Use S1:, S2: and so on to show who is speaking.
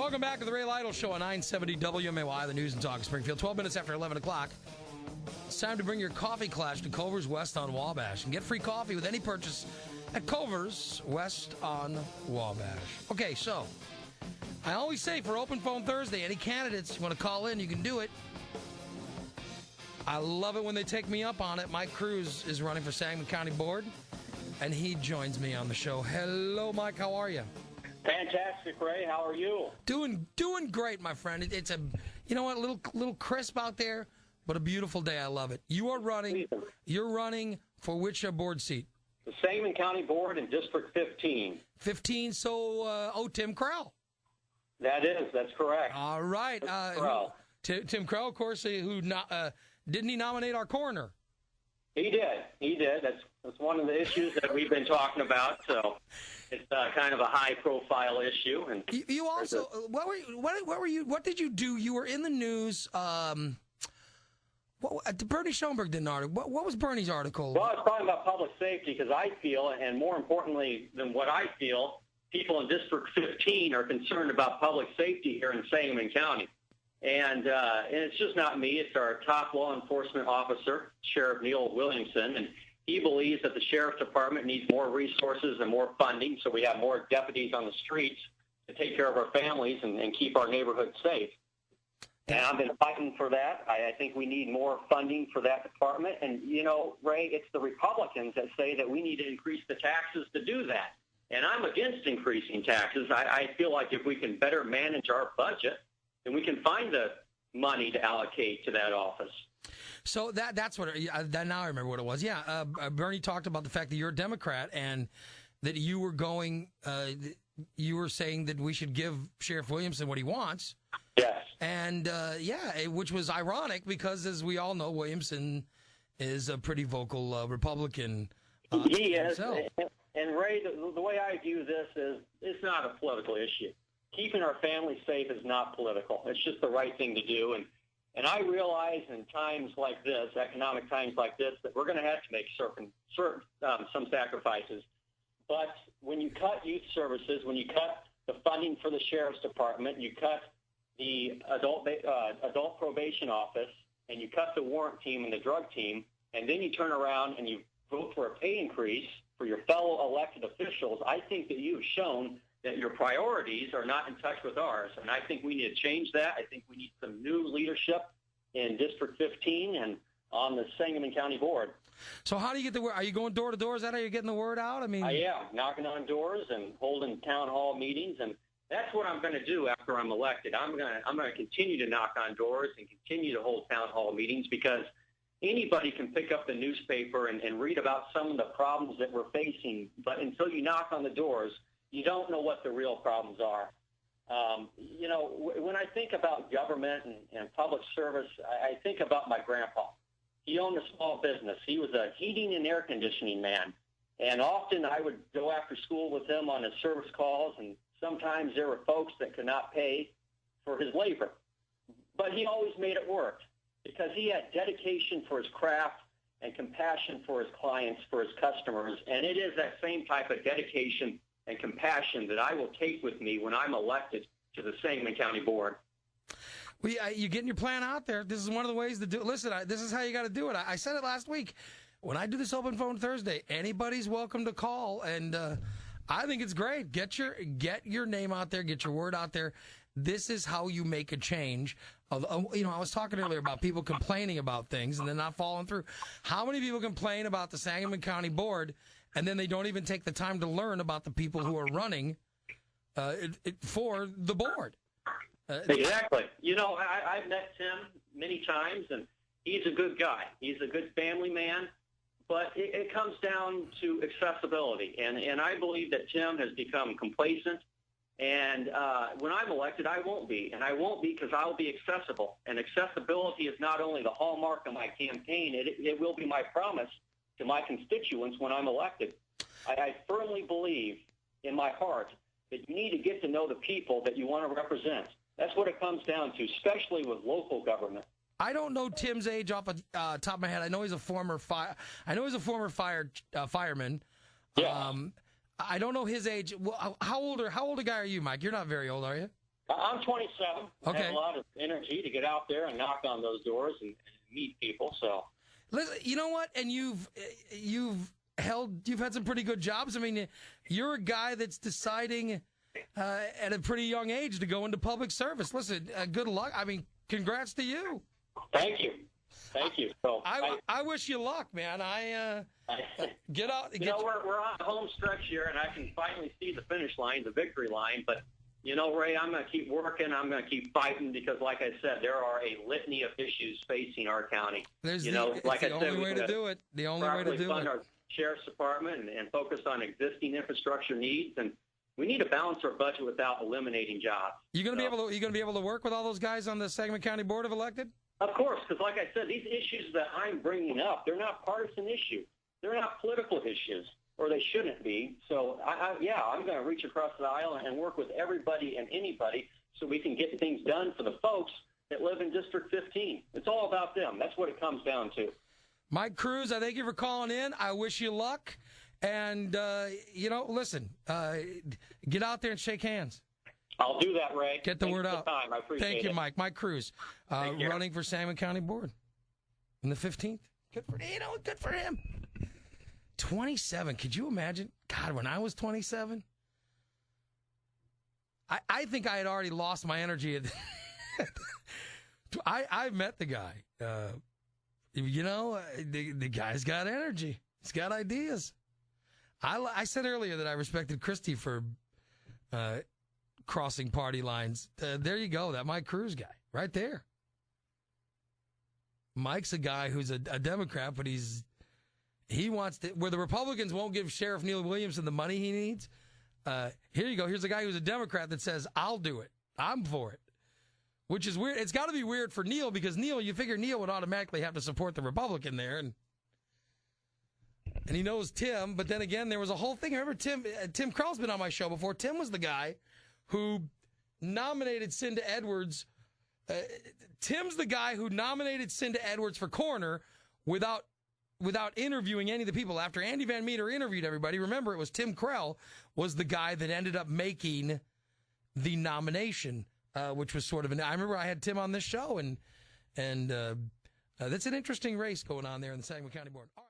S1: Welcome back to the Ray Lytle Show on 970 WMAY, the news and talk of Springfield. 12 minutes after 11 o'clock. It's time to bring your coffee clash to Culver's West on Wabash and get free coffee with any purchase at Culver's West on Wabash. Okay, so I always say for Open Phone Thursday, any candidates you want to call in, you can do it. I love it when they take me up on it. Mike Cruz is running for Sangamon County Board, and he joins me on the show. Hello, Mike. How are you?
S2: Fantastic, Ray. How are you?
S1: Doing great, my friend. It's a, you know what, a little crisp out there, but a beautiful day. I love it. You are running. You're running for which board seat?
S2: The Sangamon County Board in District 15.
S1: 15. So, Tim Crowell.
S2: That's correct.
S1: All right. Tim Crowell, of course, didn't he nominate our coroner?
S2: He did. That's one of the issues that we've been talking about. So it's kind of a high-profile issue. And
S1: you also what did you do? You were in the news. Bernie Schoenberg did an article. What was Bernie's article?
S2: Well, I was talking about public safety because I feel, and more importantly than what I feel, people in District 15 are concerned about public safety here in Sangamon County. And it's just not me. It's our top law enforcement officer, Sheriff Neil Williamson, and he believes that the Sheriff's Department needs more resources and more funding so we have more deputies on the streets to take care of our families and keep our neighborhoods safe. And I've been fighting for that. I think we need more funding for that department. And, you know, Ray, it's the Republicans that say that we need to increase the taxes to do that. And I'm against increasing taxes. I feel like if we can better manage our budget, then we can find the money to allocate to that office.
S1: So that's what. Now I remember what it was. Yeah, Bernie talked about the fact that you're a Democrat and that you were going. You were saying that we should give Sheriff Williamson what he wants.
S2: Yes.
S1: And which was ironic because, as we all know, Williamson is a pretty vocal Republican.
S2: He is. And Ray, the way I view this is it's not a political issue. Keeping our families safe is not political. It's just the right thing to do. And I realize in times like this, economic times like this, that we're going to have to make some sacrifices. But when you cut youth services, when you cut the funding for the Sheriff's Department, you cut the adult probation office, and you cut the warrant team and the drug team, and then you turn around and you vote for a pay increase for your fellow elected officials, I think that you've shown that your priorities are not in touch with ours. And I think we need to change that. I think we need some new leadership in District 15 and on the Sangamon County Board.
S1: So how do you get the word? Are you going door to door? Is that how you're getting the word out? I
S2: am knocking on doors and holding town hall meetings, and that's what I'm going to do after I'm elected. I'm going to continue to knock on doors and continue to hold town hall meetings because anybody can pick up the newspaper and read about some of the problems that we're facing, but until you knock on the doors, you don't know what the real problems are. You know, when I think about government and public service, I think about my grandpa. He owned a small business. He was a heating and air conditioning man. And often I would go after school with him on his service calls, and sometimes there were folks that could not pay for his labor. But he always made it work because he had dedication for his craft and compassion for his clients, for his customers. And it is that same type of dedication and compassion that I will take with me when I'm elected to the Sangamon County Board.
S1: Well, you're getting your plan out there. This is one of the ways to do it. Listen, this is how you got to do it. I said it last week. When I do this Open Phone Thursday, anybody's welcome to call, and I think it's great. Get your name out there. Get your word out there. This is how you make a change. I was talking earlier about people complaining about things and then not following through. How many people complain about the Sangamon County Board and then they don't even take the time to learn about the people who are running for the board?
S2: Exactly. You know, I've met Tim many times, and he's a good guy. He's a good family man, but it comes down to accessibility. And I believe that Tim has become complacent. And when I'm elected, I won't be. And I won't be because I'll be accessible. And accessibility is not only the hallmark of my campaign, it will be my promise to my constituents when I'm elected. I firmly believe in my heart that you need to get to know the people that you want to represent. That's what it comes down to, especially with local government.
S1: I don't know Tim's age off the top of my head. I know he's a former fireman.
S2: Yeah.
S1: I don't know his age. Well, how old a guy are you, Mike? You're not very old, are you?
S2: I'm 27.
S1: Okay.
S2: I have a lot of energy to get out there and knock on those doors and meet people. So,
S1: listen, you know what? And you've had some pretty good jobs. I mean, you're a guy that's deciding at a pretty young age to go into public service. Listen, good luck. I mean, congrats to you.
S2: Thank you. So
S1: I wish you luck, man. Get out.
S2: We're on the home stretch here, and I can finally see the finish line, the victory line. But, Ray, I'm going to keep working. I'm going to keep fighting because, like I said, there are a litany of issues facing our county.
S1: It's the only way to do it. The only way to do
S2: fund
S1: it.
S2: Our sheriff's department and focus on existing infrastructure needs, and we need to balance our budget without eliminating jobs. You going
S1: to be able to work with all those guys on the Sangamon County Board of Elected?
S2: Of course, because like I said, these issues that I'm bringing up, they're not partisan issues. They're not political issues, or they shouldn't be. So, I'm going to reach across the aisle and work with everybody and anybody so we can get things done for the folks that live in District 15. It's all about them. That's what it comes down to.
S1: Mike Cruz, I thank you for calling in. I wish you luck. And, listen, get out there and shake hands.
S2: I'll do that, Ray.
S1: Get the word out.
S2: I appreciate it.
S1: Thank you, Mike. Mike Cruz, running for Sangamon County Board in the 15th. Good for him. 27. Could you imagine? God, when I was 27, I think I had already lost my energy. I met the guy. The guy's got energy. He's got ideas. I said earlier that I respected Christie for crossing party lines. There you go. That Mike Cruz guy right there. Mike's a guy who's a Democrat, but he wants to, where the Republicans won't give Sheriff Neil Williamson the money he needs. Here you go. Here's a guy who's a Democrat that says, I'll do it. I'm for it. Which is weird. It's got to be weird for Neil because you figure Neil would automatically have to support the Republican there. And he knows Tim, but then again, there was a whole thing. Remember Tim Krell's been on my show before. Tim was the guy who nominated Cinda Edwards. Tim's the guy who nominated Cinda Edwards for coroner without interviewing any of the people. After Andy Van Meter interviewed everybody, remember it was Tim Krell was the guy that ended up making the nomination, which was sort of I remember I had Tim on this show, and that's an interesting race going on there in the Sangamon County Board.